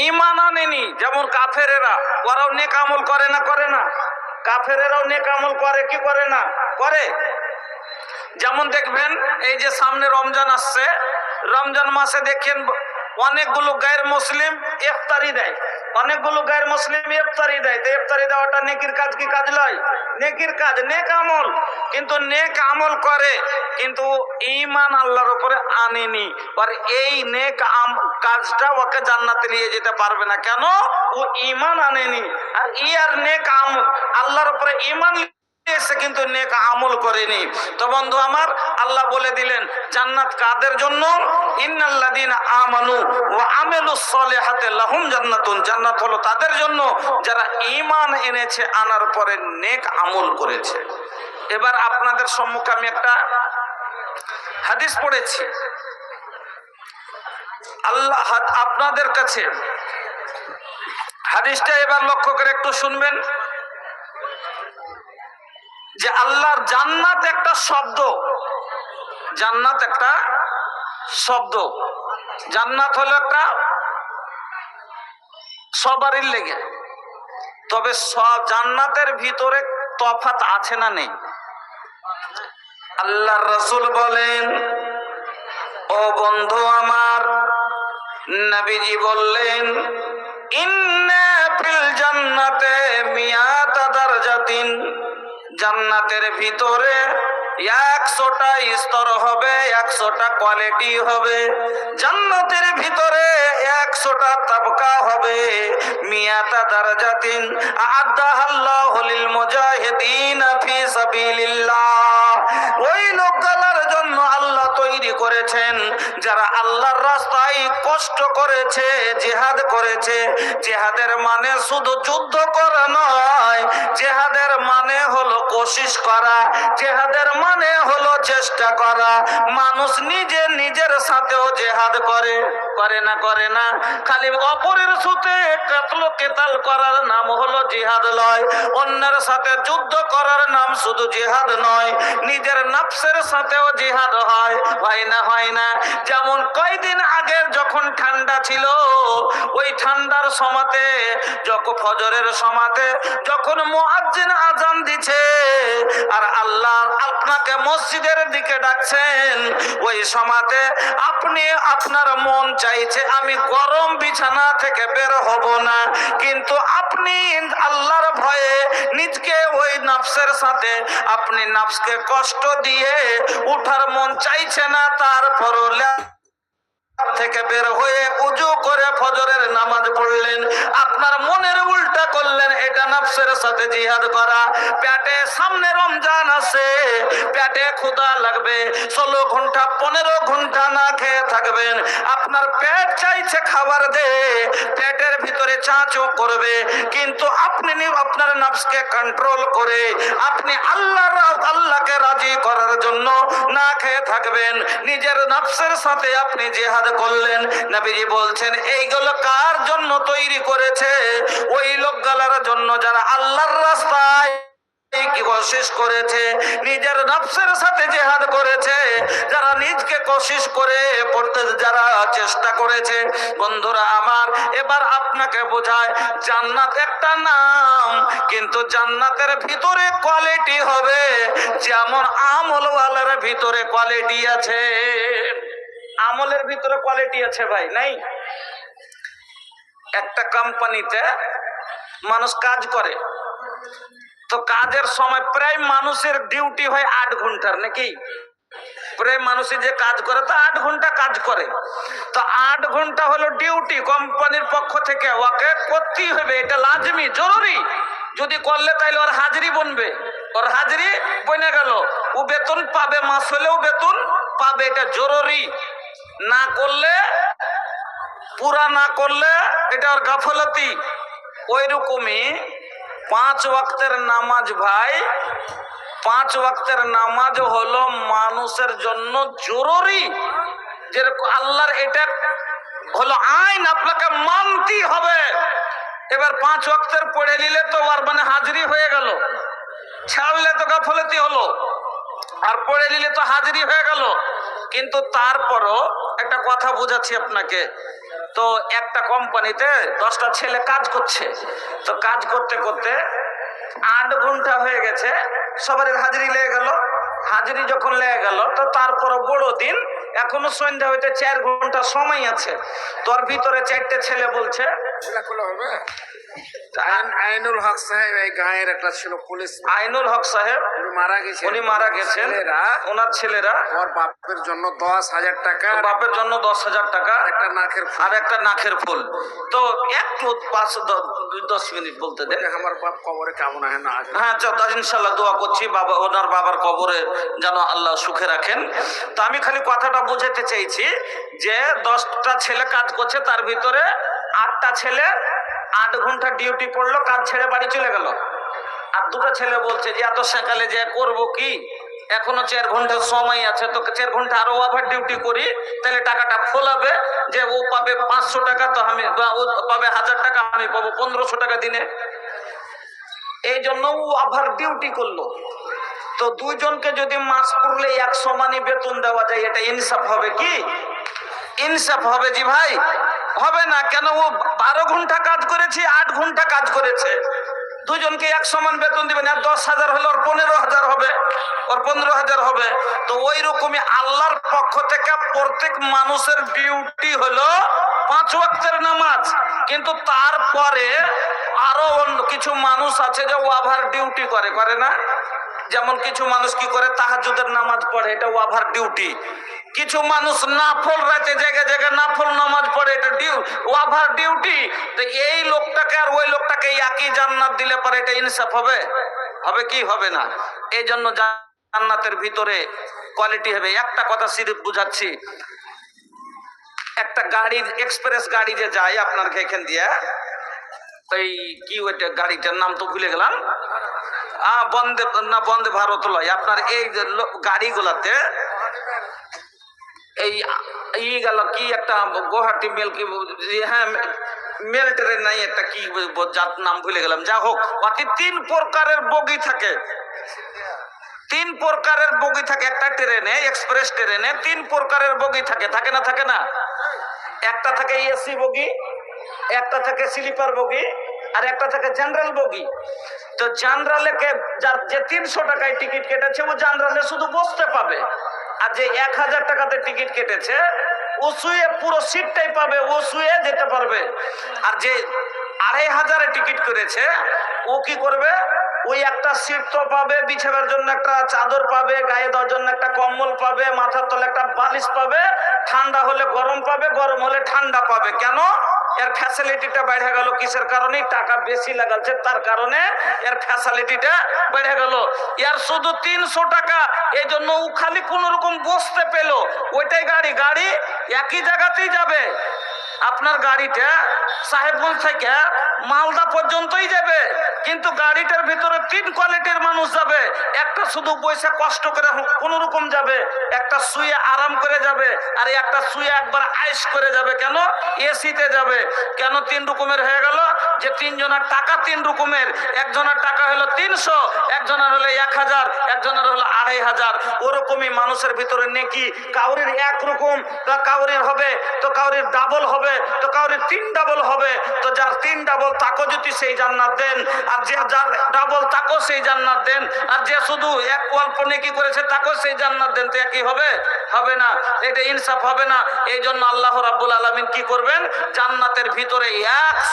ঈমান আনেনি। যেমন কাফেরেরা, ওরাও নেক আমল করে না? করে না? কাফেরেরাও নেক আমল করে কি করে না? করে। যেমন দেখবেন এই যে সামনে রমজান আসছে, রমজান মাসে দেখেন অনেকগুলো গায়ের মুসলিম ইফতারি দেয়, অনেকগুলো গায়ের মুসলিম ইফতারি দেয়। তো ইফতারি দেওয়াটা নেকির কাজ কি কাজ নয়? নেকির কাজ, নেক আমল। কিন্তু নেক আমল করে কিন্তু ঈমান আল্লাহর উপরে আনেনি। আর এই নেক কাজটা ওকে জান্নাতে নিয়ে যেতে পারবে না। কেন? ও ঈমান আনেনি। আর ইয়ার নেক আমল আল্লাহর উপরে ঈমান এসে কিন্তু নেক আমল করেনি। তো বন্ধু আমার, আল্লাহ বলে দিলেন জান্নাত কাদের জন্য? ইন্নাল্লাযীনা আমানু ওয়া আমিলুস সলিহাতি লাহুম জান্নাতুন। জান্নাত হলো তাদের জন্য যারা ঈমান এনেছে, আনার পরে নেক আমল করেছে। এবার আপনাদের সম্মুখে আমি একটা হাদিস পড়েছি, আল্লাহ আপনাদের কাছে হাদিসটা এবার লক্ষ্য করে একটু শুনবেন। যে আল্লাহর জান্নাত একটা শব্দ, জান্নাত একটা শব্দ। জান্নাত হলো একটা সবারই লেগে, তবে জান্নাতের ভিতরে তফাৎ আছে না নেই? আল্লাহর রাসূল বলেন, ও বন্ধু আমার, নবীজি বললেন ইন্না ফিল জান্নাতে মিয়াতা দারজাতিন। জান্নাতের ভিতরে 100টা স্তর হবে, 100টা কোয়ালিটি হবে। জান্নাতের ভিতরে 100টা তাবকা হবে। মিয়াতা দারজাতিন আ'আদাহাল্লাহু লিল মুজাহিদিন ফি সাবিলিল্লাহ। ওই লোকগুলোর জন্য আল্লাহ তৈরি করেছেন যারা আল্লাহর রাস্তায় কষ্ট করেছে, জিহাদ করেছে। জিহাদের মানে শুধু যুদ্ধ করা নয়, জিহাদের মানে হলো কোশিশ করা, জিহাদের মানে হলো চেষ্টা করা। মানুষ নিজে নিজের সাথেও জিহাদ করে, করে না? করে না? খালি অপরের সাথে কাতল কেতাল করার নাম হলো জিহাদ নয়। অন্যের সাথে যুদ্ধ করার নাম শুধু জিহাদ নয়, নিজের নফসের সাথেও জিহাদ হয়। হয় না? হয় না? যেমন কয়দিন আগের যখন ঠান্ডা ছিল, ওই ঠান্ডার সময়তে যখন ফজরের সময়তে যখন মুয়াজ্জিন আযান দিছে আর আল্লাহ আপনাকে মসজিদের দিকে ডাকছেন, ওই সময়তে আপনি আপনার মন চাইছে আমি গরম বিছানা থেকে বের হব না, কিন্তু আপনি আল্লাহর ভয়ে নিজকে ওই নফসের সাথে আপনি নফসকে কষ্ট দিয়ে উঠার মন চাইছে না, তারপরও থেকে বের হয়ে উজু করে ফজরের নামাজ পড়লেন। আপনার মনের উল্টা করলেন, এটা নফসের সাথে জিহাদ করা। পেটে সামনে রমজান আছে, পেটে ক্ষুধা লাগবে, 16 ঘন্টা 15 ঘন্টা না খেয়ে থাকবেন। আপনার পেট চাইছে খাবার দে, পেটের ভিতরে চাঁচো করবে, কিন্তু আপনি আপনার নফসকে কন্ট্রোল করে আপনি আল্লাহকে রাজি করার জন্য না খেয়ে থাকবেন। নিজের নফসের সাথে আপনি জিহাদ করলেন। নবীজি বলছেন এইগুলো কার জন্য তৈরি করেছে? ওই লোকগুলোর জন্য যারা আল্লাহর রাস্তায় কোশিশ করেছে, নিজের নফসের সাথে জিহাদ করেছে, যারা নিজকে কোশিশ করে পড়তে যারা চেষ্টা করেছে। বন্ধুরা আমার, এবার আপনাকে বোঝায় জান্নাত একটা নাম, কিন্তু জান্নাতের ভিতরে কোয়ালিটি হবে যেমন আমলওয়ালার ভিতরে কোয়ালিটি আছে। আমলের ভিতরে কোয়ালিটি আছে ভাই, নাই? একটা কোম্পানিতে মানুষ কাজ করে, তো কাজের সময় প্রায় মানুষের ডিউটি হয় 8 ঘন্টার, নাকি? প্রায় মানুষই যে কাজ করে তো 8 ঘন্টা কাজ করে। তো 8 ঘন্টা হলো ডিউটি, কোম্পানির পক্ষ থেকে ওকে করতেই হবে, এটা লাজমি জরুরি। যদি করলে তাইলে ওর হাজিরি বনবে, ওর হাজিরি বনে গেল, ও বেতন পাবে, মাস হলেও বেতন পাবে, এটা জরুরি। না করলে, পুরা না করলে এটা ওর গাফলতি। ওই রকমই 5 ওয়াক্তের নামাজ ভাই, 5 ওয়াক্তের নামাজ হলো মানুষের জন্য জরুরি। যেরকম আল্লাহর এটা হলো আইন, আপনাকে মানতেই হবে। এবার 5 ওয়াক্তের পড়ে নিলে তো আর মানে হাজিরি হয়ে গেল, ছাড়লে তো গাফলতি হলো, আর পড়ে নিলে তো হাজিরি হয়ে গেল। কিন্তু তারপরও একটা কথা বোঝাচ্ছি আপনাকে, তো তো একটা কোম্পানিতে 10টা ছেলে কাজ করছে। তো কাজ করতে করতে 8 ঘন্টা হয়ে গেছে, সবার হাজিরি লেগে গেল। হাজিরি যখন লেগে গেল তো তারপর বড় দিন, এখনো সন্ধ্যা হইতে 4 ঘন্টা সময় আছে। তোর ভিতরে 4টে ছেলে বলছে, আইনুল হক সাহেব এই গাঁয়ের একটা ছিল পুলিশ, আইনুল হক সাহেব উনি মারা গেছেন। ওনার ছেলেরা ওর বাপের জন্য 10,000 টাকা, বাপের জন্য 10,000 টাকা, একটা নাকের আর একটা নাকের ফুল। তো একটু 5-10 মিনিট বলতে দেন। আমার বাপ কবরে কেমন হয় না? হ্যাঁ ইনশাল্লাহ দোয়া করছি, বাবা ওনার বাবার কবরে যেন আল্লাহ সুখে রাখেন। তো আমি খালি কথাটা বুঝাতে চাইছি যে 10টা ছেলে কাজ করছে, তার ভিতরে 8টা ছেলে 8 ঘন্টা ডিউটি পড়লো, কাজ ছেড়ে বাড়ি চলে গেল। আর 2টা ছেলে বলছে যে এত সকালে যে করব কি, এখনো 4 ঘন্টা সময় আছে, তো 4 ঘন্টা আরো ওভার ডিউটি করি, তাহলে টাকাটা ফোলাবে। যে ও পাবে 500 টাকা, তো আমি ও পাবে 1000 টাকা, আমি পাবো 1500 টাকা দিনে। এই জন্য ও ওভার ডিউটি করলো। তো দুইজনকে যদি মাস পড়লে 100 মানি বেতন দেওয়া যায়, এটা ইনসাফ হবে কি? ইনসাফ হবে জি ভাই? হবে না। কেন? ও 12 ঘন্টা কাজ করেছে, 8 ঘন্টা কাজ করেছে। দুজনকে 100 মান বেতন দিবেন, আর 10,000 হলে ওর 15,000 হবে, ওর 15,000 হবে। তো ওই রকমই আল্লাহর পক্ষ থেকে প্রত্যেক মানুষের ডিউটি হলো 5 ওয়াক্তের নামাজ। কিন্তু তারপরে আরো কিছু মানুষ আছে যে ওভার ডিউটি করে না। যেমন কিছু মানুষ কি করে, তাহাজ্জুদের নামাজ পড়ে, এটা ওভার ডিউটি। কিছু মানুষ নাফল রাতে জায়গায় জায়গায় নাফল নামাজ পড়ে, এটা ওভার ডিউটি। তো এই লোকটাকে আর ওই লোকটাকে একই জান্নাত দিলে পরে এটা ইনসাফ হবে? হবে কি? হবে না। এই জন্য জান্নাতের ভিতরে কোয়ালিটি হবে। একটা কথা সিরিফ বুঝাচ্ছি, একটা গাড়ি, এক্সপ্রেস গাড়ি যে যায় আপনার এখান দিয়ে, ওই কি ওইটা গাড়িটার নাম তো ভুলে গেলাম, বন্দে ভারত লয়, আপনার এই গাড়িগুলাতে এই গেল কি একটা গুয়াহাটি মেল, কি হ্যাঁ মেল ট্রেন নাই, একটা কি যার নাম ভুলে গেলাম। যা হোক, বাকি 3 প্রকারের বগি থাকে। 3 প্রকারের বগি থাকে একটা ট্রেনে, এক্সপ্রেস ট্রেনে 3 প্রকারের বগি থাকে। থাকে না? থাকে না? একটা থাকে এসি বগি, একটা থাকে স্লিপার বগি, আর একটা থাকে জেনারেল বগি। তো জেনারেলে যে 300 টাকায় টিকিট কেটেছে, ও জেনারেলে শুধু বসতে পাবে। আর যে 1000 টাকাতে টিকিট কেটেছে, ও শুয়ে পুরো সিটটাই পাবে, ও শুয়ে যেতে পারবে। আর যে 2500 টিকিট করেছে, ও কি করবে? ওই একটা সিট তো পাবে, বিছাবার জন্য একটা চাদর পাবে, গায়ে দেওয়ার জন্য একটা কম্বল পাবে, মাথার তলে একটা বালিশ পাবে, ঠান্ডা হলে গরম পাবে, গরম হলে ঠান্ডা পাবে। কেন? এর ফ্যাসিলিটিটা বেড়ে গেল। কিসের কারণে? টাকা বেশি লাগাচ্ছে, তার কারণে এর ফ্যাসিলিটিটা বেড়ে গেল। এর শুধু 300 টাকা, এই জন্য ও খালি কোন রকম বসতে পেল। ওইটাই গাড়ি একই জায়গাতেই যাবে। আপনার গাড়িটা সাহেবগঞ্জ থেকে মালদা পর্যন্তই যাবে, কিন্তু গাড়িটার ভিতরে 3 কোয়ালিটির মানুষ যাবে। একটা শুধু বসে কষ্ট করে কোন রকম যাবে, একটা শুয়ে আরাম করে যাবে, আর একটা শুয়ে একবার আইস করে যাবে। কেন? এসিতে যাবে। কেন 3 রকমের হয়ে গেল? যে 3 জনের টাকা 3 রকমের। একজনের টাকা হলো 300, একজনের হলো 1000, একজনের হলো 2500। ওরকমই মানুষের ভিতরে নেকি কাউরির 1 রকম, তো কাউরির হবে, তো কাউরির ডাবল হবে, তো কাউরির 3 ডাবল হবে। তো যার 3 ডাবল তাকে যদি সেই জান্নাত দেন, আর যে যার ডাবল তাকে সেই জান্নাত দেন, আর যে শুধু এক অল্প নেকি করেছে তাকে সেই জান্নাত দেন। তো একই হবে? হবে না। এটা ইনসাফ হবে না। এই জন্য আল্লাহ রাব্বুল আলামিন কি করবেন? জান্নাতের ভিতরে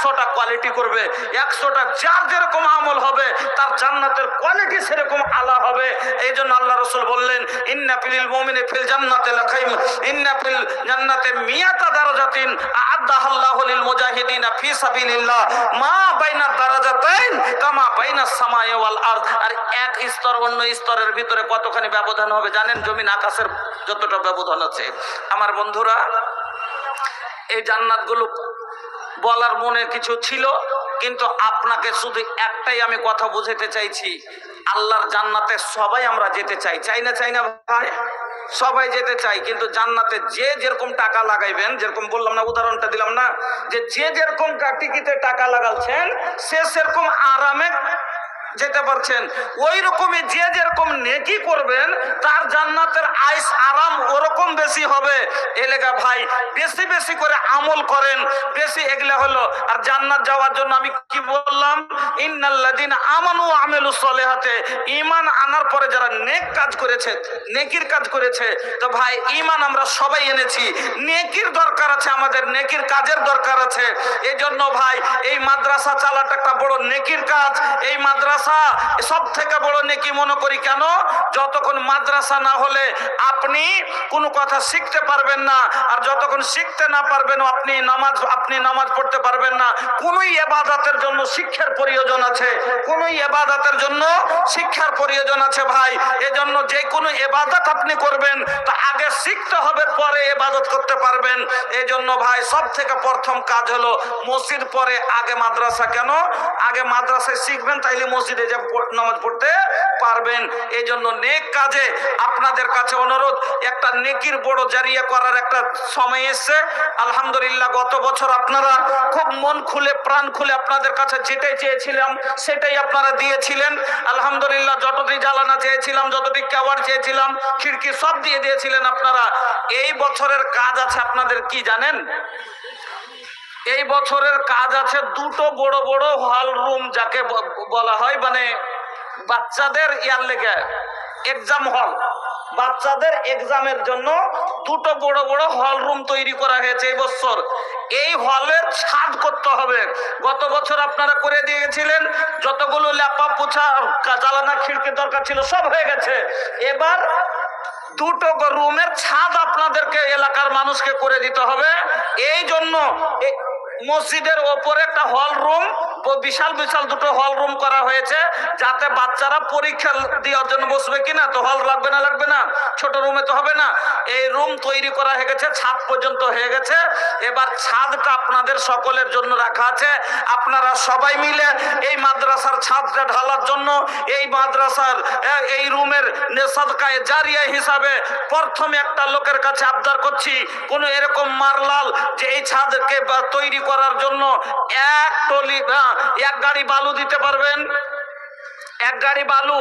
100টা কোয়ালিটি করবে। 100টা যার যেরকম আমল হবে, তার জান্নাতের কোয়ালিটি সেরকম আলা হবে। এই জন্য আল্লাহ রাসূল বললেন, ইন্না ফিল মুমিনি ফিল জান্নাতি লাখাইম, ইন্না ফিল জান্নাতি মিয়াতা দারাজাতিন আ'আদাহাল্লাহু লিল মুজাহিদিনা ফি সাবিলিল্লাহ মা বাইনা দারাজাতাইন কামা বাইনাস সামাই ওয়াল আরদ। আর এক স্তর অন্য স্তরের ভিতরে কতখানি ব্যবধান হবে জানেন? জমিন আকাশের যতটা ব্যবধান আছে। আমার বন্ধুরা, এই জান্নাতগুলো বলার মনে কিছু ছিল, কিন্তু আপনাকে শুধু একটাই আমি কথা বুঝাতে চাইছি, আল্লাহর জান্নাতে সবাই আমরা যেতে চাই। চাই না? চাই না ভাই? সবাই যেতে চাই। কিন্তু জান্নাতে যে যেরকম টাকা লাগাইবেন, যেরকম বললাম না, উদাহরণটা দিলাম না, যে যেরকম টিকিটে টাকা লাগাচ্ছেন, সে সেরকম আরামে যেতে পারছেন। ওই রকমই যে যেরকম নেকি করবেন তার জান্নাতের আইস আরাম ওরকম বেশি হবে। এলাকা ভাই বেশি বেশি করে আমল করেন, বেশি এগুলা হলো। আর জান্নাত যাওয়ার জন্য আমি কি বললাম, ইন্নাল্লাযিনা আমানু ওয়া আমিলুস সলিহাতে, ঈমান আনার পরে যারা নেক কাজ করেছে, নেকির কাজ করেছে। তো ভাই ঈমান আমরা সবাই এনেছি, নেকির দরকার আছে, আমাদের নেকির কাজের দরকার আছে। এই জন্য ভাই এই মাদ্রাসা চালাটা একটা বড় নেকির কাজ। এই মাদ্রাসা সব থেকে বড় নেকি মনে করি। কেন? যতক্ষণ মাদ্রাসা না হলে আপনি কোনো কথা শিখতে পারবেন না, আর যতক্ষণ শিখতে না পারবেন আপনি নামাজ পড়তে পারবেন না। কোন ইবাদতের জন্য শিক্ষার প্রয়োজন আছে, কোন ইবাদতের জন্য শিক্ষার প্রয়োজন আছে ভাই। এজন্য যে কোনো ইবাদত আপনি করবেন তা আগে শিখতে হবে, পরে ইবাদত করতে পারবেন। এজন্য ভাই সব থেকে প্রথম কাজ হলো মসজিদ, পরে আগে মাদ্রাসা। কেন? আগে মাদ্রাসায় শিখবেন, তাইলে মসজিদে যে নামাজ পড়তে পারবেন। এই জন্য নেক কাজে আপনাদের কাছে অনুরোধ, একটা নেকির বড় জারিয়া করার একটা সময় এসছে। আলহামদুলিল্লাহ গত বছর আপনারা খুব মন খুলে প্রাণ খুলে আপনাদের কাছে যেটাই চেয়েছিলাম সেটাই আপনারা দিয়েছিলেন। আলহামদুলিল্লাহ যতটি জ্বালানা চেয়েছিলাম, যতটি কেওয়ার চেয়েছিলাম, খিড়কি সব দিয়ে দিয়েছিলেন আপনারা। এই বছরের কাজ আছে আপনাদের কি জানেন? এই বছরের কাজ আছে দুটো বড় বড় হল রুম, যাকে বলা হয় মানে বাচ্চাদের ইয়ার লেগে এক্সাম হল, বাচ্চাদের এক্সামের জন্য দুটো বড় বড় হল রুম তৈরি করা হয়েছে এই বছর। এই হলের ছাদ করতে হবে। গত বছর আপনারা করে দিয়েছিলেন, যতগুলো লেপা পোছা জ্বালানা খিড়কির দরকার ছিল সব হয়ে গেছে। এবার দুটো রুমের ছাদ আপনাদেরকে এলাকার মানুষকে করে দিতে হবে। এই জন্য মসজিদের ওপরে একটা হল রুম, বিশাল বিশাল দুটো হল রুম করা হয়েছে, যাতে বাচ্চারা পরীক্ষা দেওয়ার জন্য বসবে কিনা। তো হল লাগবে না, লাগবে না, ছোট রুমে তো হবে না। এই রুম তৈরি করা হয়ে গেছে, ছাদ পর্যন্ত হয়ে গেছে। এবার ছাদটা আপনাদের সকলের জন্য রাখা আছে। আপনারা সবাই মিলে এই মাদ্রাসার ছাদটা ঢালার জন্য এই মাদ্রাসার এই রুমের সাদকায়ে জারিয়া হিসাবে প্রথমে একটা লোকের কাছে আবদার করছি, কোন এরকম মারলাল যে এই ছাদকে তৈরি করার জন্য এক গাড়ি বালু দিতে পারবেন, এক গাড়ি বালু,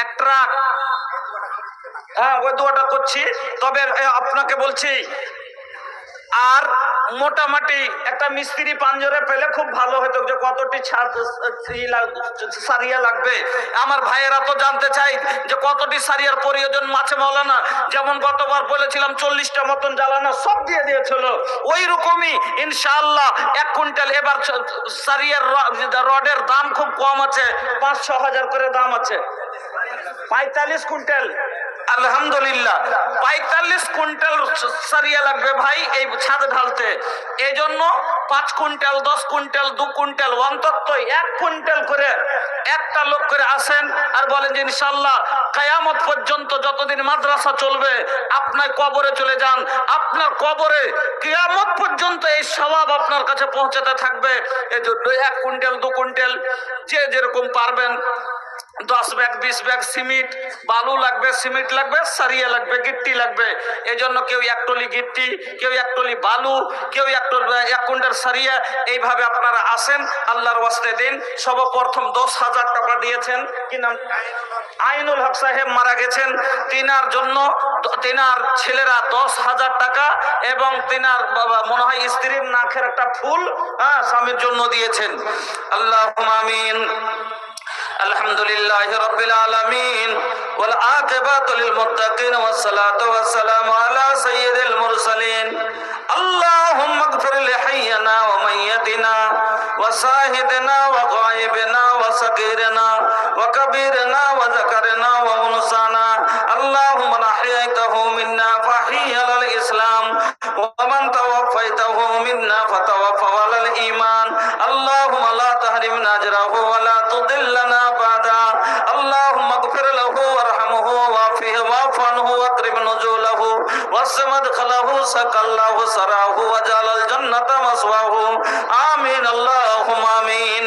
এক ট্রাক। হ্যাঁ ওই দুটা করছি। তবে আপনাকে বলছি, আর মোটামুটি একটা মিস্ত্রি পাঞ্জরে পেলে খুব ভালো হতো, যে কতটি সারিয়া লাগবে। আমার ভাইয়েরা তো জানতে চাই যে কতটি সারিয়ার প্রয়োজন মাছে মৌলানা। যেমন গতবার বলেছিলাম 40টা মতন জ্বালানা সব দিয়ে দিয়েছিল, ওই রকমই ইনশাআল্লাহ 1 কুইন্টাল। এবার সারিয়ার রডের দাম খুব কম আছে, 5-6 হাজার করে দাম আছে। 45 কুইন্টাল, আলহামদুলিল্লাহ 45 কুইন্টাল সারিয়া লাগবে ভাই এই ছাদ ঢালতে। এই জন্য 5 কুইন্টাল, 10 কুইন্টাল, 2 কুইন্টাল, অন্তত 1 কুইন্টাল করে একটা লোক করে আসেন আর বলেন যে ইনশাআল্লাহ কিয়ামত পর্যন্ত যতদিন মাদ্রাসা চলবে আপনার কবরে চলে যান, আপনার কবরে কিয়ামত পর্যন্ত এই সওয়াব আপনার কাছে পৌঁছাতে থাকবে। এই জন্য 1 কুইন্টাল, 2 কুইন্টাল যে যেরকম পারবেন, 10 ব্যাগ 20 ব্যাগ সিমেন্ট, বালু লাগবে, সিমেন্ট লাগবে, সারিয়া লাগবে, গিট্টি লাগবে। এই জন্য কেউ 1 টলি গিট্টি, কেউ 1 টলি বালু, কেউ 1 কুইন্টাল সারিয়া, এইভাবে আপনারা আসেন, আল্লাহর ওয়াস্তে দিন। সর্বপ্রথম 10,000 টাকা দিয়েছেন, কি নাম, আইনুল হক সাহেব মারা গেছেন, তিনার জন্য তিনার ছেলেরা 10,000 টাকা এবং তিনার বাবা মনে হয় স্ত্রীর নাকের একটা ফুল স্বামীর জন্য দিয়েছেন। আল্লাহুম্মা আমিন। আলহামদুলিল্লাহি রাব্বিল আলামিন ওয়াল আকিবাতু লিল মুত্তাকিন ওয়াস সালাতু ওয়াস সালামু আলা সাইয়্যিদিল মুরসালিন। আল্লাহুম্মা ইগফির লি হাইয়িনা ওয়া মাইয়িতিনা ওয়া শাহিদিনা ওয়া গায়িবিনা ওয়া সাগীরিনা ওয়া কাবীরিনা ওয়া যাকারিনা ওয়া উনসানা। আল্লাহুম্মা লা আহয়াইতাহু মিন্না ফাহিয়া আলাল ইসলাম ওয়া মান তাওয়াফাইতাহু মিন্না ফাতাওয়াফাহু আলাল ঈমান। আল্লাহুম্মা লা তাহরিমনা আজরাহু ওয়া লা তুদিল্লানা বাদা। আল্লাহুম্মা ইগফির লাহু ওয়ারহামহু ওয়াফিহি ওয়াফু আনহু ওয়াকরিম নুজুলাহু ওয়াসমাদ খালাহু সাকাল্লাহু সারাহু ওয়াজালাল জান্নাতা মাসওয়াহু। আমিন আল্লাহুম্মা আমিন।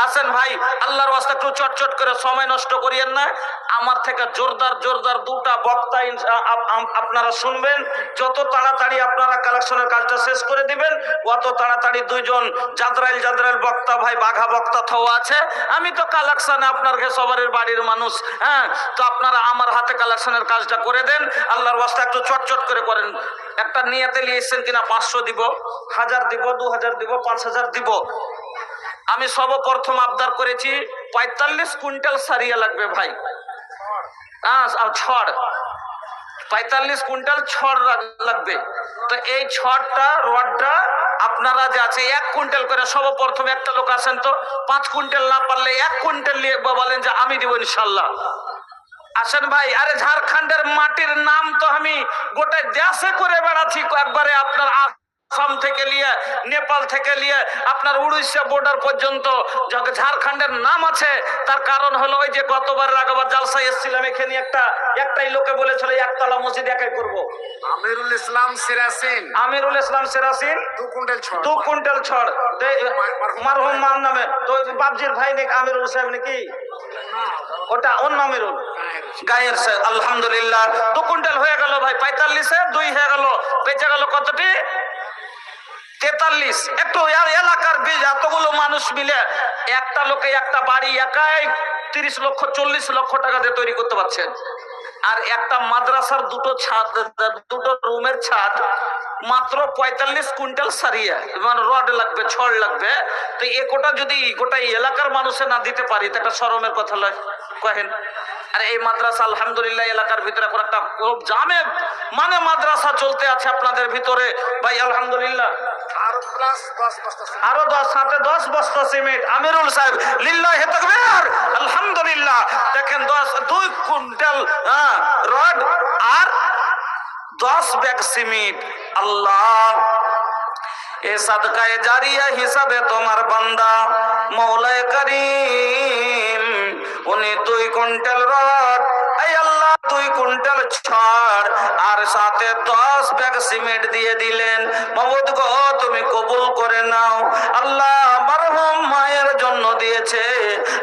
আসেন ভাই, আল্লাহর ওয়াস্তে একটু চটচট করে সময় নষ্ট করিয়েন না। আমার থেকে জোরদার জোরদার দুটা বক্তা আপনারা শুনবেন। যত তাড়াতাড়ি আপনারা কালেকশনের কাজটা শেষ করে দিবেন, অত তাড়াতাড়ি দুইজন জাদ্রাইল বক্তা ভাই, বাঘা বক্তা থাও আছে। আমি তো কালেকশনে আপনার সবারের বাড়ির মানুষ, হ্যাঁ, তো আপনারা আমার হাতে কালেকশনের কাজটা করে দেন। আল্লাহর ওয়াস্তে একটু চটচট করে করেন। একটা নিয়াতে নিয়েছেন কিনা 500 দিব, 1000 দিব, 2000 দিব, 5000 দিব। আমি সর্বপ্রথম আবদার করেছি 45 কুইন্টাল সারিয়া লাগবে ভাই। ছড় 45 কুইন্টাল ছড় লাগবে। তো এই ছড়টা রডটা আপনারা যে আছে 1 কুইন্টাল করে, সর্বপ্রথম একটা লোক আসেন তো, 5 কুইন্টাল না পারলে 1 কুইন্টাল নিয়ে বলেন যে আমি দিব ইনশাল্লাহ। আসেন ভাই, আরে ঝাড়খণ্ডের মাটির নাম তো আমি গোটা দেশে করে বেড়াচ্ছি, একবারে আপনার আসাম থেকে নিয়ে, নেপাল থেকে নিয়ে আপনার উড়িষ্যা বর্ডার পর্যন্ত ঝাড়খণ্ডের নাম আছে। তার কারণ হলো ওই যে গতবারের আগেবার জালসায় এসেছিলাম, এখানে একটাই লোকে বলেছিল একতলা মসজিদ একাই করবো। আমিরুল ইসলাম সিরাসিন 2 কুইন্টাল ছড়, 2 কুইন্টাল ছড় মারহুম মান নামে। তো বাবজির ভাই নাকি আমিরুল সাহেব নাকি, ওটা অন্য আমিরুল গায়ের সাহেব। আলহামদুলিল্লাহ 2 কুইন্টাল হয়ে গেল ভাই। 45-এ 2 হয়ে গেল, বেঁচে গেল কতটি? 43। একটু এলাকার বীজ, এতগুলো মানুষ মিলে একটা লোকে একটা বাড়ি একাই 30 লক্ষ 40 লক্ষ টাকা দিয়ে তৈরি করতে পারছেন। আর একটা মাদ্রাসার দুটো রুমের ছাদ মাত্র 45 কুইন্টাল সারিয়া, মানে রড লাগবে, ছড় লাগবে। তো এ কোটা যদি গোটা এলাকার মানুষে না দিতে পারি, তো একটা শরমের কথা লয় কহেন। আর এই মাদ্রাসা আলহামদুলিল্লাহ এলাকার ভিতরে এখন একটা খুব জামে মানে মাদ্রাসা চলতে আছে আপনাদের ভিতরে ভাই, আলহামদুলিল্লাহ। আরো 10 বস্তা সিমেন্ট আমিরুল সাহেব, লিল্লাহি তাকবীর, আলহামদুলিল্লাহ। দেখেন 2 কুইন্টাল রড আর 10 ব্যাগ সিমেন্ট। আল্লাহ, এ সাদকায়ে জারিয়া হিসাবে তোমার বান্দা মওলায়ে করিম উনি 2 কুইন্টাল রড, এই আল্লাহ 2 কুইন্টাল ছড় আর সাথে 10 ব্যাগ সিমেন্ট দিয়ে দিলেন। মাবুদ গো, তুমি কবুল করে নাও। আল্লাহ মারহুম মায়ের জন্য দিয়েছে,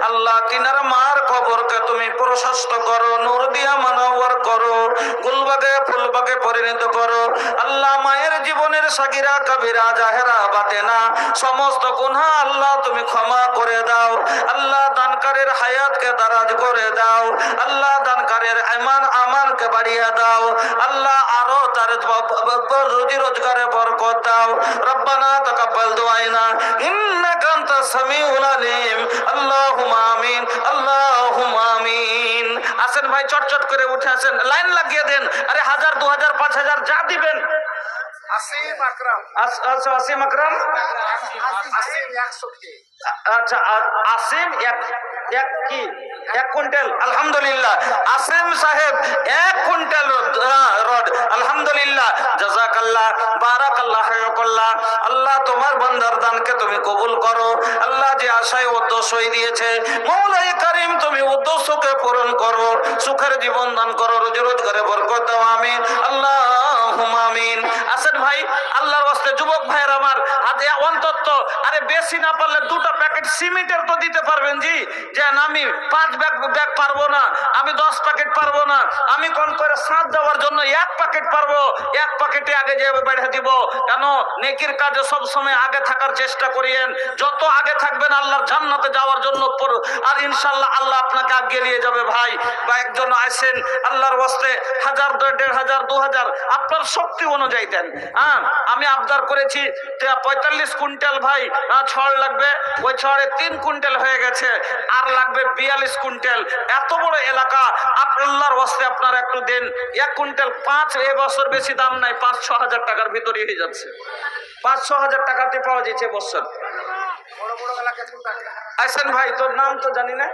আল্লাহ তিনার মার কবরকে তুমি প্রশস্ত করো, নূর দিয়া মানওয়ার করো, গুলবাগে ফুলবাগে পরিণত করো। আল্লাহ মায়ের জীবনের সাগিরা কাবিরা জাহেরা বাতেনা সমস্ত গুনাহ আল্লাহ তুমি ক্ষমা করে দাও। আল্লাহ দানকারের হায়াতকে দারাজ করে দাও। আল্লাহ দানকারের আমানকে বাড়িয়ে দাও। আল্লাহ আরো তার রুজি রোজগারে বরকত দাও। রব্বানা তাকাব্বাল দুআইনা ইন্নাকা আনতাস সামিউল আলিম। আল্লাহুম্মা আমিন, আল্লাহুম্মা আমিন। আসেন ভাই, চটচট করে উঠে আসেন, লাইন লাগিয়ে দেন। আরে 1000 2000 5000 যা দিবেন। আসিম আকরাম, আচ্ছা আসিম আকরাম, আসিম 100 কে, আচ্ছা আসিম এক কি 1 কুইন্টাল। আলহামদুলিল্লাহ আসিম সাহেব 1 কুইন্টাল রড। আলহামদুলিল্লাহ, জাযাকাল্লাহ, বারাকাল্লাহ, হায়াকাল্লাহ। আল্লাহ তোমার বান্দার দানকে তুমি কবুল করো। আল্লাহ যে আশায় উদ্দেশ্যই দিয়েছে, মওলাই করিম তুমি উদ্দেশ্যকে পূরণ করো, সুখের জীবন দান করো, রুজি রোজগারে বরকত দাও। আমিন, আল্লাহুম্মা আমিন। আসেন ভাই, আল্লাহর ওয়াস্তে যুবক ভাইয়ের আমার হাতে অন্তত, আরে বেশি না পারলে 2টা প্যাকেট সিমেন্টের তো দিতে পারবেন জি। যে আমি 5 ব্যাগ পারবো না, আমি 10 প্যাকেট পারবো না, আমি কোন করে সাথ দেওয়ার জন্য 1 প্যাকেট পারবো, 1 প্যাকেটে আগে যাবে বেড়ে দিব। কেন? নেকির কাজে সব সময় আগে থাকার চেষ্টা করিয়েন। যত আগে থাকবেন আল্লাহর জান্নাতে যাওয়ার জন্য, আর ইনশাআল্লাহ আল্লাহ আপনাকে আগে নিয়ে যাবে ভাই। বা একজন আসেন আল্লাহর ওয়াস্তে 1000 1500 2000 আপনার শক্তি অনুযায়ী দেন। আমি আবদার করেছি 45 কুইন্টাল ভাই ছড় লাগবে, ওই ছড়ে 3 কুইন্টাল হয়ে গেছে, আর লাগবে 42 কুইন্টাল। এত বড় এলাকা, আল্লাহর ওয়াস্তে আপনারা একটু দেন। 1 কুইন্টাল 5 এবছর বেশি দাম নাই, 5-6 হাজার টাকার ভিতরে হয়ে যাচ্ছে। 5-6 হাজার টাকাতে পাওয়া যাচ্ছে বছর। বড় বড় এলাকা কোন টাকা? আসেন ভাই, তোর নাম তো জানি না।